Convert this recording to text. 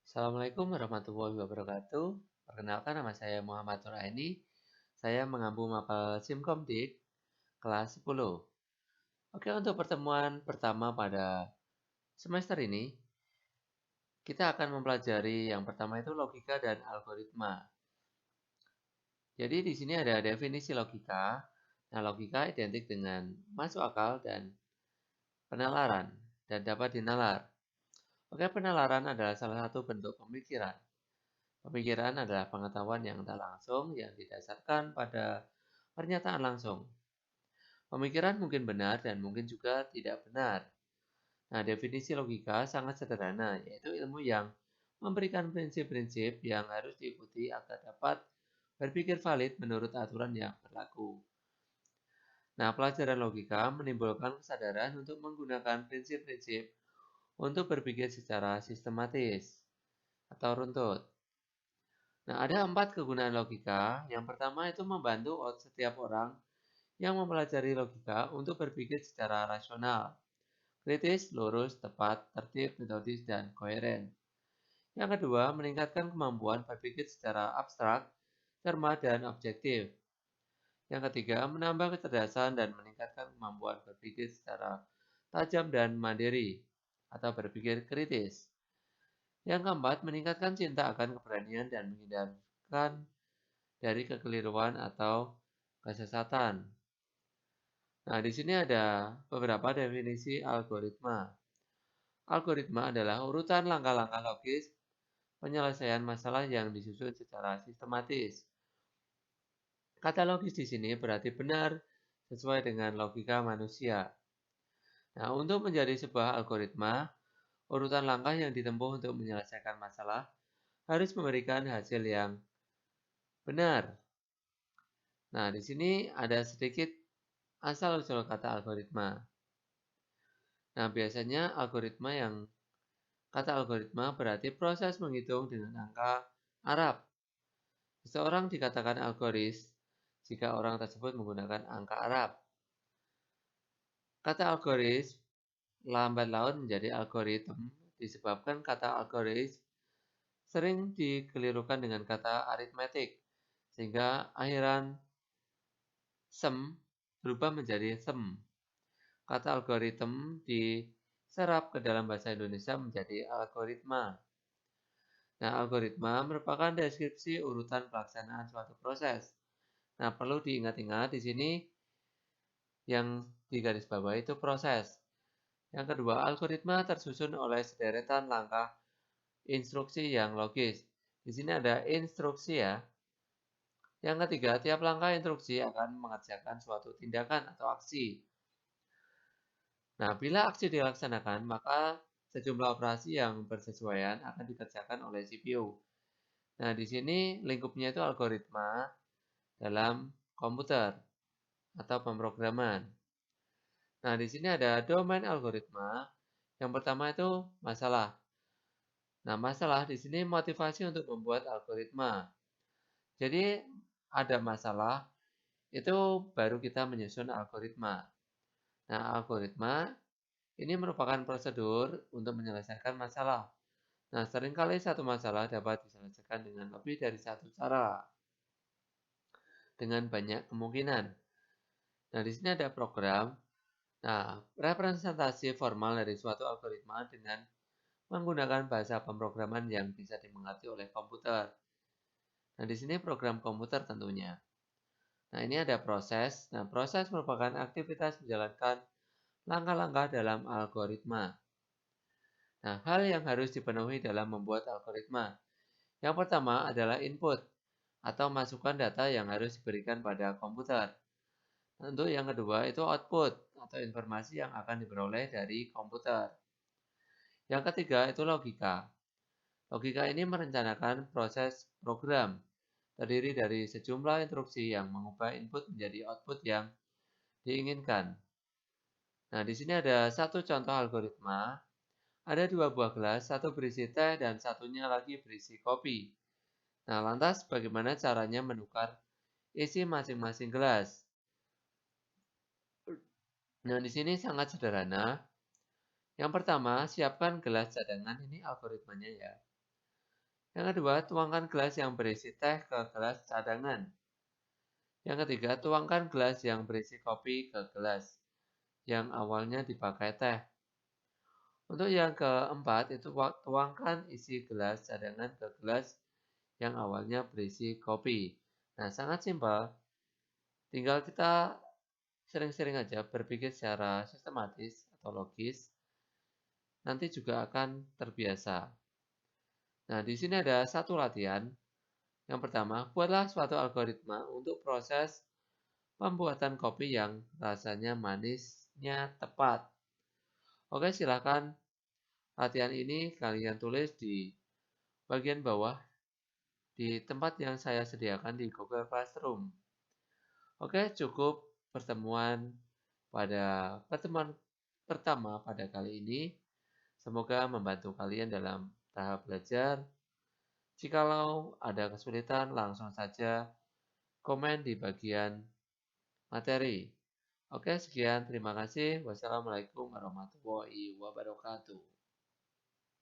Assalamualaikum warahmatullahi wabarakatuh. Perkenalkan, nama saya Muhammad Nuraini. Saya mengampu mapel Simkomdik kelas 10. Oke, untuk pertemuan pertama pada semester ini, kita akan mempelajari yang pertama itu logika dan algoritma. Jadi di sini ada definisi logika. Nah, logika identik dengan masuk akal dan penalaran dan dapat dinalar. Oke, penalaran adalah salah satu bentuk pemikiran. Pemikiran adalah pengetahuan yang tak langsung yang didasarkan pada pernyataan langsung. Pemikiran mungkin benar dan mungkin juga tidak benar. Nah, definisi logika sangat sederhana, yaitu ilmu yang memberikan prinsip-prinsip yang harus diikuti agar dapat berpikir valid menurut aturan yang berlaku. Nah, pelajaran logika menimbulkan kesadaran untuk menggunakan prinsip-prinsip untuk berpikir secara sistematis atau runtut. Nah, ada 4 kegunaan logika. Yang pertama itu membantu setiap orang yang mempelajari logika untuk berpikir secara rasional, kritis, lurus, tepat, tertib, metodis, dan koheren. Yang kedua, meningkatkan kemampuan berpikir secara abstrak, cermat, dan objektif. Yang ketiga, menambah kecerdasan dan meningkatkan kemampuan berpikir secara tajam dan mandiri atau berpikir kritis. Yang keempat, meningkatkan cinta akan keberanian dan menghindarkan dari kekeliruan atau kesesatan. Nah, di sini ada beberapa definisi algoritma. Algoritma adalah urutan langkah-langkah logis penyelesaian masalah yang disusun secara sistematis. Kata logis di sini berarti benar sesuai dengan logika manusia. Nah, untuk menjadi sebuah algoritma, urutan langkah yang ditempuh untuk menyelesaikan masalah harus memberikan hasil yang benar. Nah, di sini ada sedikit asal-usul kata algoritma. Nah, biasanya kata algoritma berarti proses menghitung dengan angka Arab. Seseorang dikatakan algoris jika orang tersebut menggunakan angka Arab. Kata algoris lambat laun menjadi algoritma disebabkan kata algoris sering dikelirukan dengan kata aritmetik, sehingga akhiran sem berubah menjadi sem. Kata algoritma diserap ke dalam bahasa Indonesia menjadi algoritma. Nah, algoritma merupakan deskripsi urutan pelaksanaan suatu proses. Nah, perlu diingat-ingat di sini yang digarisbawahi itu proses. Yang kedua, algoritma tersusun oleh sederetan langkah instruksi yang logis. Di sini ada instruksi ya. Yang ketiga, tiap langkah instruksi akan mengerjakan suatu tindakan atau aksi. Nah, bila aksi dilaksanakan, maka sejumlah operasi yang bersesuaian akan dikerjakan oleh CPU. Nah, di sini lingkupnya itu algoritma dalam komputer atau pemrograman. Nah, di sini ada domain algoritma. Yang pertama itu masalah. Nah, masalah di sini motivasi untuk membuat algoritma. Jadi, ada masalah, itu baru kita menyusun algoritma. Nah, algoritma ini merupakan prosedur untuk menyelesaikan masalah. Nah, seringkali satu masalah dapat diselesaikan dengan lebih dari satu cara, dengan banyak kemungkinan. Nah, di sini ada program. Nah, representasi formal dari suatu algoritma dengan menggunakan bahasa pemrograman yang bisa dimengerti oleh komputer. Nah, di sini program komputer tentunya. Nah, ini ada proses. Nah, proses merupakan aktivitas menjalankan langkah-langkah dalam algoritma. Nah, hal yang harus dipenuhi dalam membuat algoritma. Yang pertama adalah input atau masukan data yang harus diberikan pada komputer. Untuk yang kedua itu output atau informasi yang akan diperoleh dari komputer. Yang ketiga itu logika. Logika ini merencanakan proses program, terdiri dari sejumlah instruksi yang mengubah input menjadi output yang diinginkan. Nah, di sini ada satu contoh algoritma. Ada dua buah gelas, satu berisi teh dan satunya lagi berisi kopi. Nah, lantas bagaimana caranya menukar isi masing-masing gelas? Nah, di sini sangat sederhana. Yang pertama, siapkan gelas cadangan. Ini algoritmanya ya. Yang kedua, tuangkan gelas yang berisi teh ke gelas cadangan. Yang ketiga, tuangkan gelas yang berisi kopi ke gelas yang awalnya dipakai teh. Untuk yang keempat, itu tuangkan isi gelas cadangan ke gelas yang awalnya berisi kopi. Nah, sangat simpel. Tinggal kita sering-sering aja berpikir secara sistematis atau logis, nanti juga akan terbiasa. Nah, di sini ada satu latihan. Yang pertama, buatlah suatu algoritma untuk proses pembuatan kopi yang rasanya manisnya tepat. Oke, silakan latihan ini kalian tulis di bagian bawah di tempat yang saya sediakan di Google Classroom. Oke, cukup pertemuan pertama pada kali ini. Semoga membantu kalian dalam tahap belajar. Jikalau ada kesulitan, langsung saja komen di bagian materi. Oke, sekian. Terima kasih. Wassalamualaikum warahmatullahi wabarakatuh.